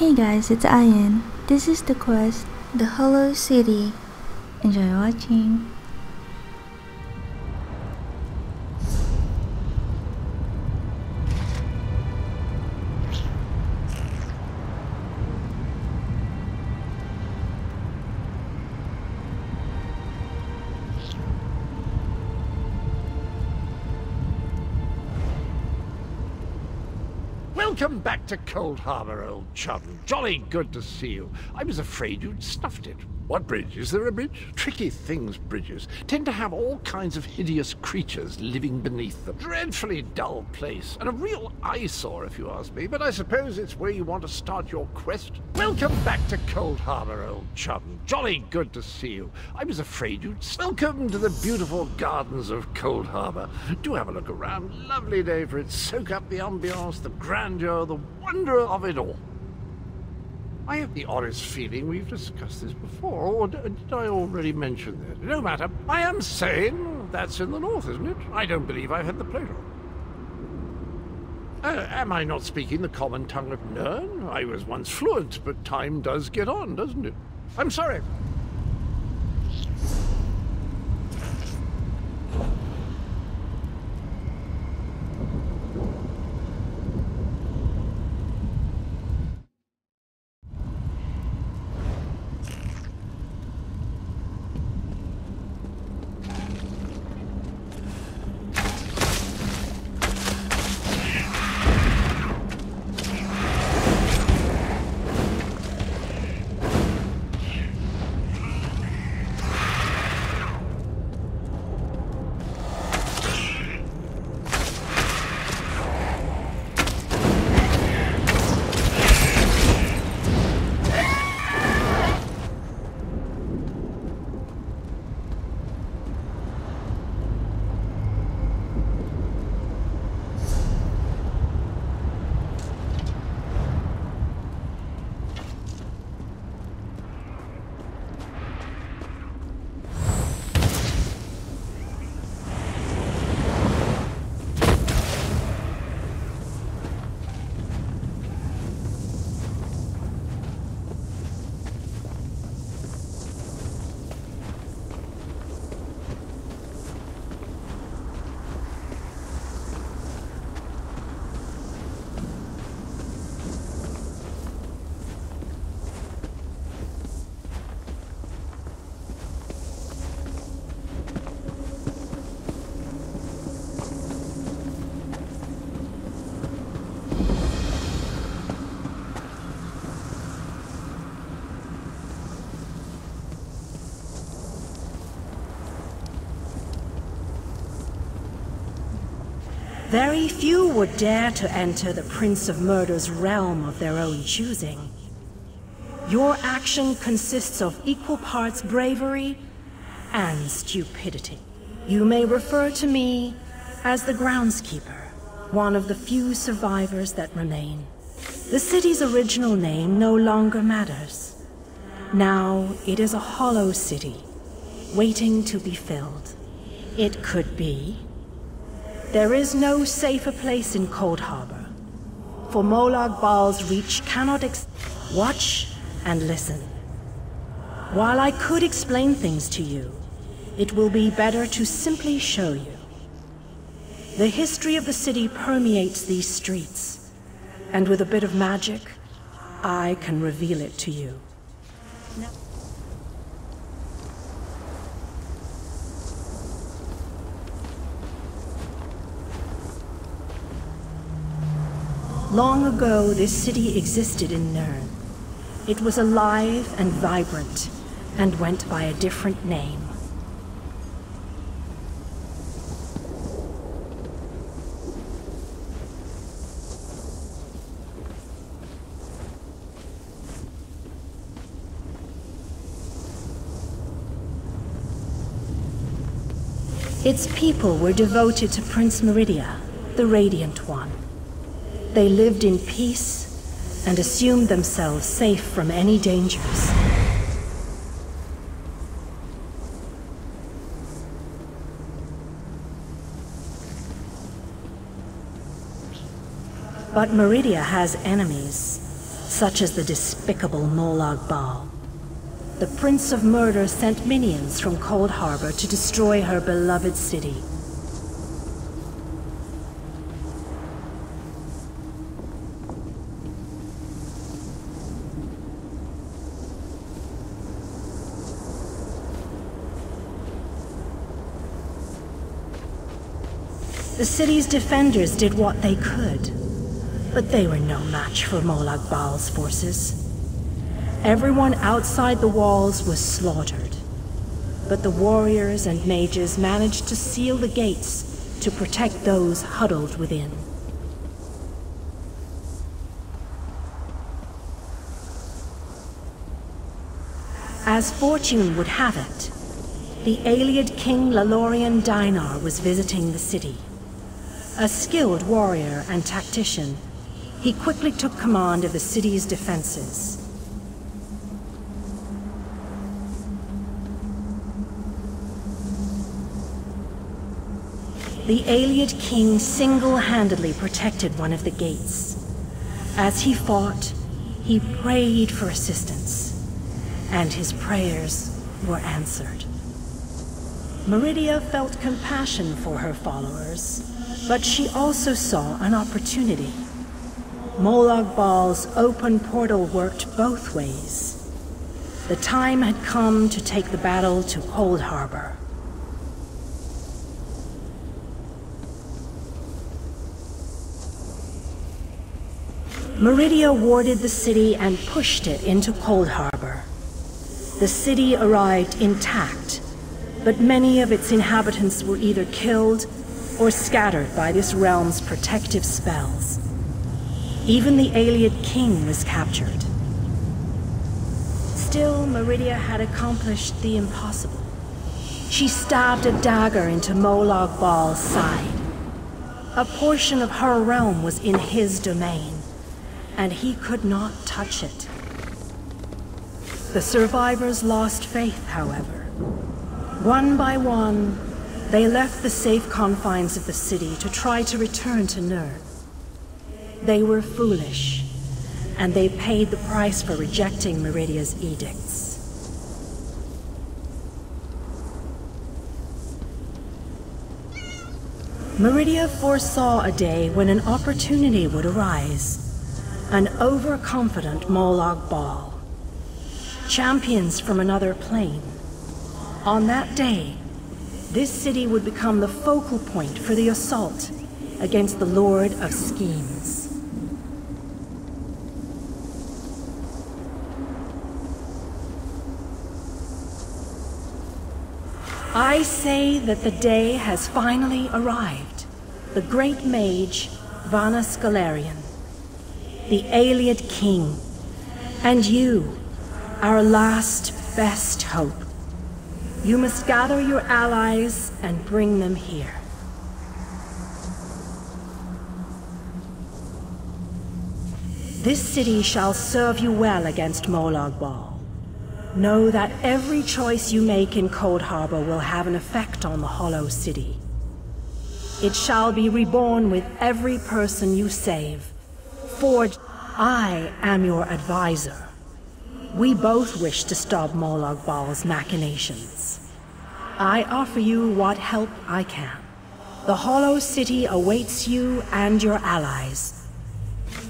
Hey guys, it's Ayan. This is the quest, the Hollow City. Enjoy watching. Welcome back to Coldharbour, old chum. Jolly good to see you. I was afraid you'd snuffed it. What bridge? Is there a bridge? Tricky things, bridges. Tend to have all kinds of hideous creatures living beneath them. Dreadfully dull place, and a real eyesore if you ask me, but I suppose it's where you want to start your quest. Welcome back to Coldharbour, old chum. Jolly good to see you. I was afraid you'd... Welcome to the beautiful gardens of Coldharbour. Do have a look around. Lovely day for it. Soak up the ambiance, the grandeur, the wonder of it all. I have the oddest feeling we've discussed this before, or did I already mention that? No matter. I am saying that's in the north, isn't it? I don't believe I've had the pleasure. Am I not speaking the common tongue of Nern? I was once fluent, but time does get on, doesn't it? I'm sorry. Very few would dare to enter the Prince of Murder's realm of their own choosing. Your action consists of equal parts bravery and stupidity. You may refer to me as the groundskeeper, one of the few survivors that remain. The city's original name no longer matters. Now it is a hollow city, waiting to be filled. It could be. There is no safer place in Coldharbour, for Molag Bal's reach cannot watch and listen. While I could explain things to you, it will be better to simply show you. The history of the city permeates these streets, and with a bit of magic, I can reveal it to you. Long ago, this city existed in Nern. It was alive and vibrant, and went by a different name. Its people were devoted to Prince Meridia, the Radiant One. They lived in peace and assumed themselves safe from any dangers. But Meridia has enemies, such as the despicable Molag Bal. The Prince of Murder sent minions from Coldharbour to destroy her beloved city. The city's defenders did what they could, but they were no match for Molag Bal's forces. Everyone outside the walls was slaughtered, but the warriors and mages managed to seal the gates to protect those huddled within. As fortune would have it, the Ayleid King Lalorian Dainar was visiting the city. A skilled warrior and tactician, he quickly took command of the city's defenses. The Ayleid King single-handedly protected one of the gates. As he fought, he prayed for assistance, and his prayers were answered. Meridia felt compassion for her followers, but she also saw an opportunity. Molag Bal's open portal worked both ways. The time had come to take the battle to Coldharbour. Meridia warded the city and pushed it into Coldharbour. The city arrived intact, but many of its inhabitants were either killed or scattered by this realm's protective spells. Even the Ayleid King was captured. Still, Meridia had accomplished the impossible. She stabbed a dagger into Molag Bal's side. A portion of her realm was in his domain, and he could not touch it. The survivors lost faith, however. One by one, they left the safe confines of the city to try to return to Nurn. They were foolish, and they paid the price for rejecting Meridia's edicts. Meridia foresaw a day when an opportunity would arise. An overconfident Molag Bal. Champions from another plane. On that day, this city would become the focal point for the assault against the Lord of Schemes. I say that the day has finally arrived. The great mage, Vanus Galarian, the Ayleid King, and you, our last best hope. You must gather your allies and bring them here. This city shall serve you well against Molag Bal. Know that every choice you make in Coldharbour will have an effect on the Hollow City. It shall be reborn with every person you save. Forge, I am your advisor. We both wish to stop Molag Bal's machinations. I offer you what help I can. The Hollow City awaits you and your allies.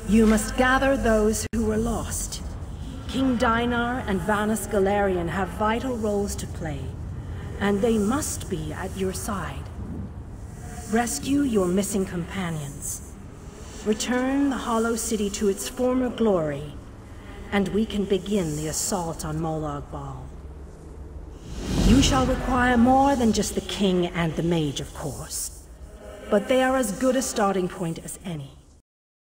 You must gather those who were lost. King Dainar and Vanus Galarian have vital roles to play, and they must be at your side. Rescue your missing companions. Return the Hollow City to its former glory, and we can begin the assault on Molag Bal. You shall require more than just the king and the mage, of course, but they are as good a starting point as any.